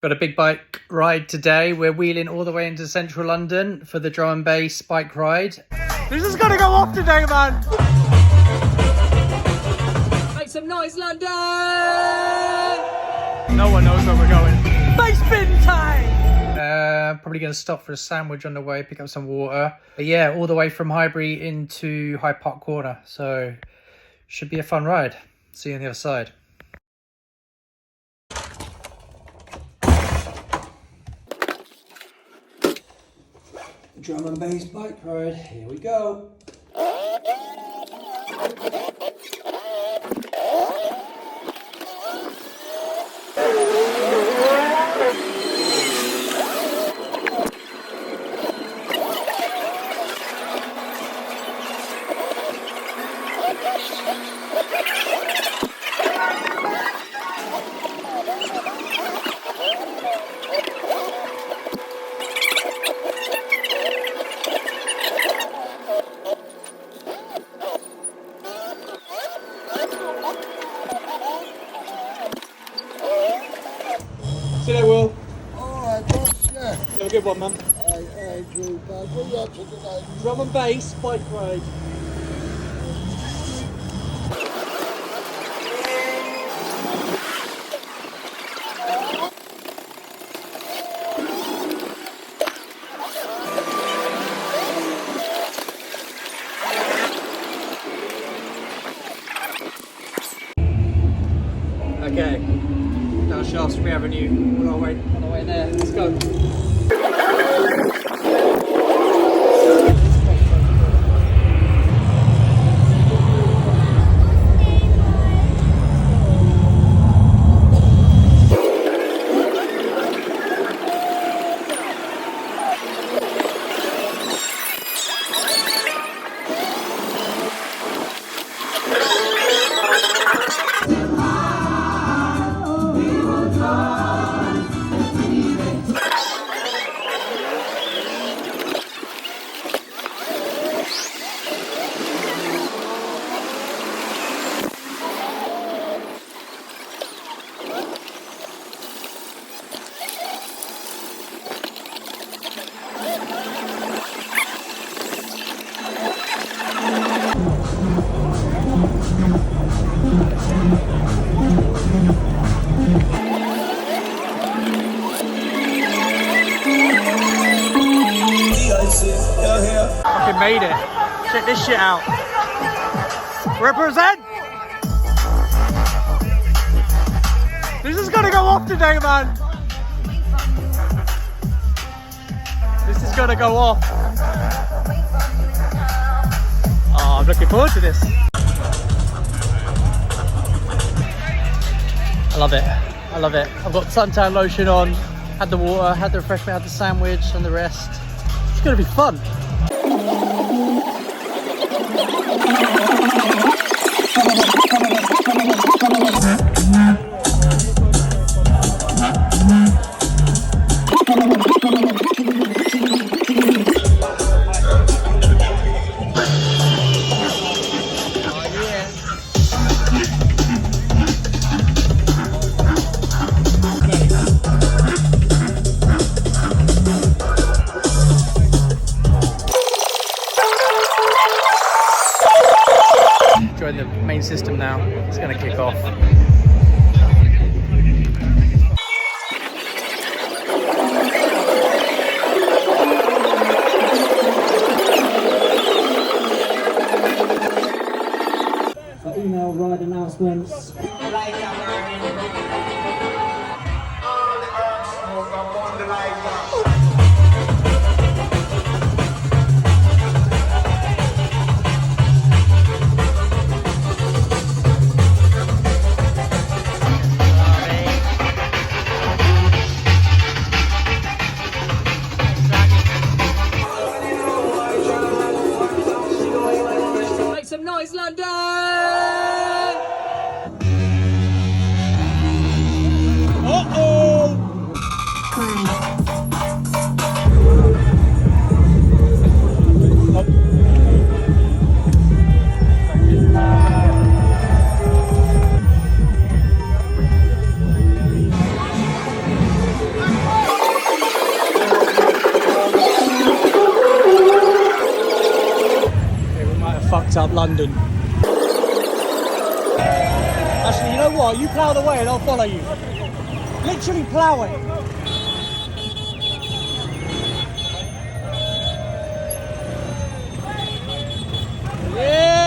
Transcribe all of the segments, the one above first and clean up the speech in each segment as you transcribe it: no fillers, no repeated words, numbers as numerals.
Got a big bike ride today. We're wheeling all the way into central London for the drum and bass bike ride. This is gonna go off today, man! Make some noise, London! No one knows where we're going. Bass bin time! Probably going to stop for a sandwich on the way, pick up some water. But yeah, all the way from Highbury into Hyde Park Corner. So should be a fun ride. See you on the other side. Drum and bass bike ride, here we go. See you later, Will. Alright, boss, yeah. Have a good one, man. Hey, Drew, bud. What are you up to today? Drum and bass bike ride. Okay, down Shaftesbury Avenue, on our way there. Let's go. Fucking made it. Check this shit out. Represent! This is gonna go off today, man. This is gonna go off. Oh, I'm looking forward to this. I love it. I love it. I've got suntan lotion on, had the water, had the refreshment, had the sandwich and the rest. It's gonna be fun. picked up London. Actually, you know what? You plough the way and I'll follow you. Literally plough it. Yeah!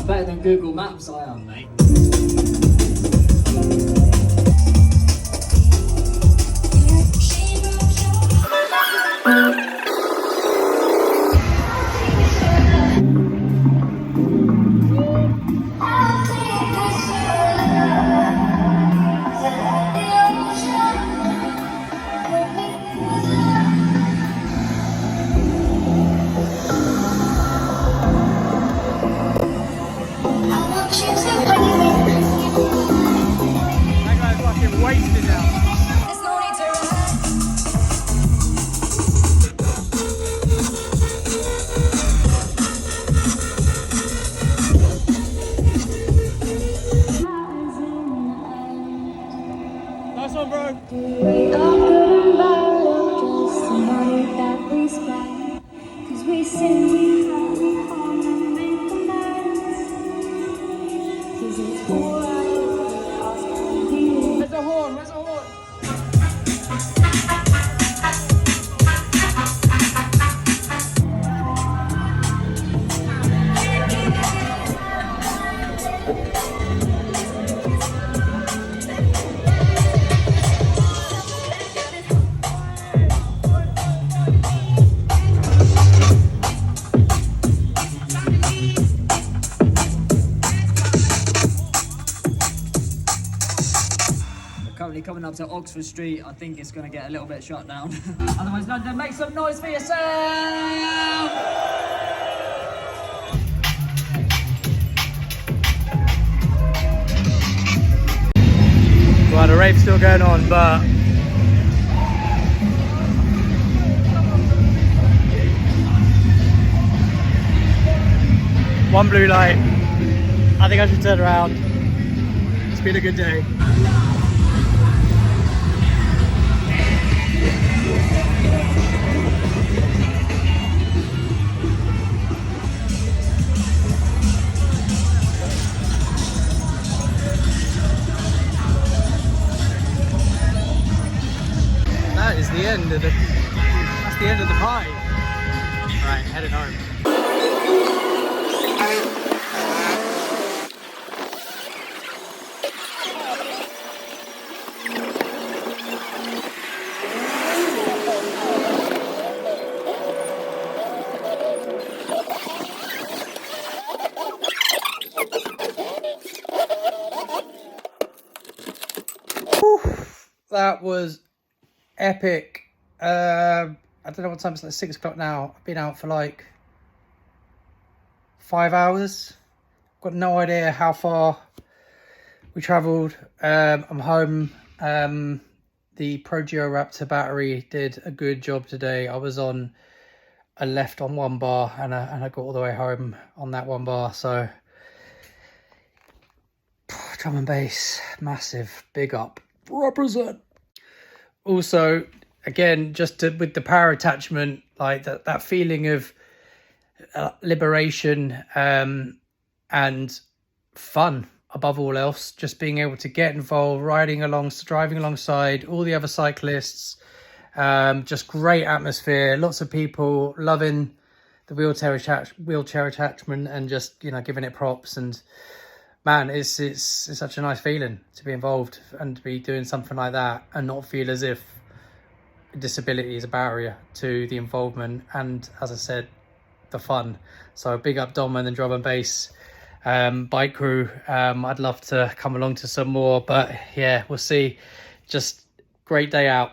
Better than Google Maps I am, mate. Wasted now. Nice one, bro. Where's the horn? Where's the horn? Currently coming up to Oxford Street. I think it's going to get a little bit shut down. Otherwise, London, make some noise for yourself! Right, the rave's still going on, but one blue light. I think I should turn around. It's been a good day. That is the end of that's the end of the pie. Right, heading home. That was epic. I don't know what time it's, like 6 o'clock now. I've been out for like 5 hours. Got no idea how far we travelled. I'm home. The Progeo Raptor battery did a good job today. I left on 1 bar and I got all the way home on that 1 bar. So drum and bass, massive, big up, represent. Also, again, with the power attachment, like that feeling of liberation and fun above all else, just being able to get involved, driving alongside all the other cyclists, just great atmosphere, lots of people loving the wheelchair attachment and just, you know, giving it props. And man, it's such a nice feeling to be involved and to be doing something like that and not feel as if disability is a barrier to the involvement and, as I said, the fun. So big up Dom and the drum and bass bike crew. I'd love to come along to some more, but yeah, we'll see. Just great day out.